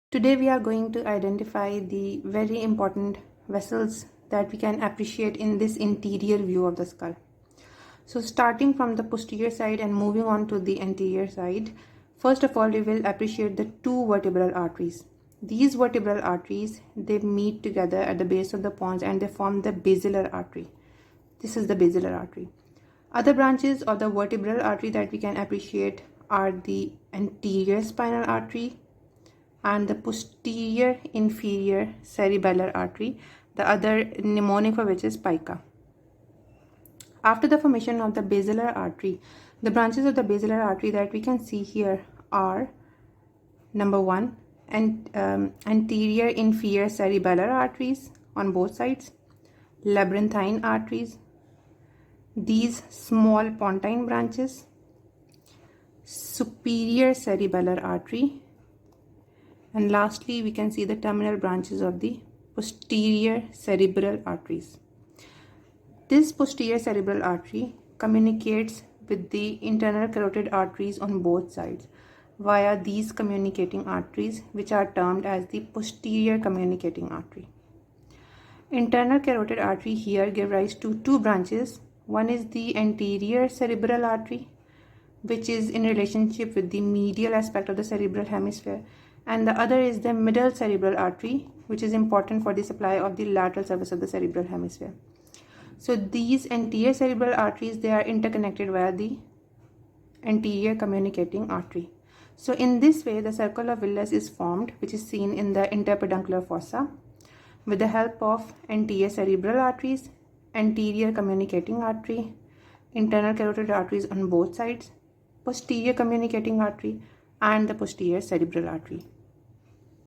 Today we are going to identify the very important vessels that we can appreciate in this interior view of the skull. So starting from the posterior side and moving on to the anterior side, first of all we will appreciate the two vertebral arteries. These vertebral arteries, they meet together at the base of the pons and they form the basilar artery. This is the basilar artery. Other branches of the vertebral artery that we can appreciate are the anterior spinal artery and the posterior inferior cerebellar artery, the other mnemonic for which is pica. After the formation of the basilar artery, the branches of the basilar artery that we can see here are number one, anterior inferior cerebellar arteries on both sides, labyrinthine arteries, these small pontine branches, superior cerebellar artery, and lastly we can see the terminal branches of the posterior cerebral arteries. This posterior cerebral artery communicates with the internal carotid arteries on both sides via these communicating arteries, which are termed as the posterior communicating artery. Internal carotid artery here give rise to two branches. One is the anterior cerebral artery, which is in relationship with the medial aspect of the cerebral hemisphere, and the other is the middle cerebral artery, which is important for the supply of the lateral surface of the cerebral hemisphere. So these anterior cerebral arteries, they are interconnected via the anterior communicating artery. So in this way, the circle of Willis is formed, which is seen in the interpeduncular fossa, with the help of anterior cerebral arteries, anterior communicating artery, internal carotid arteries on both sides, posterior communicating artery, and the posterior cerebral artery.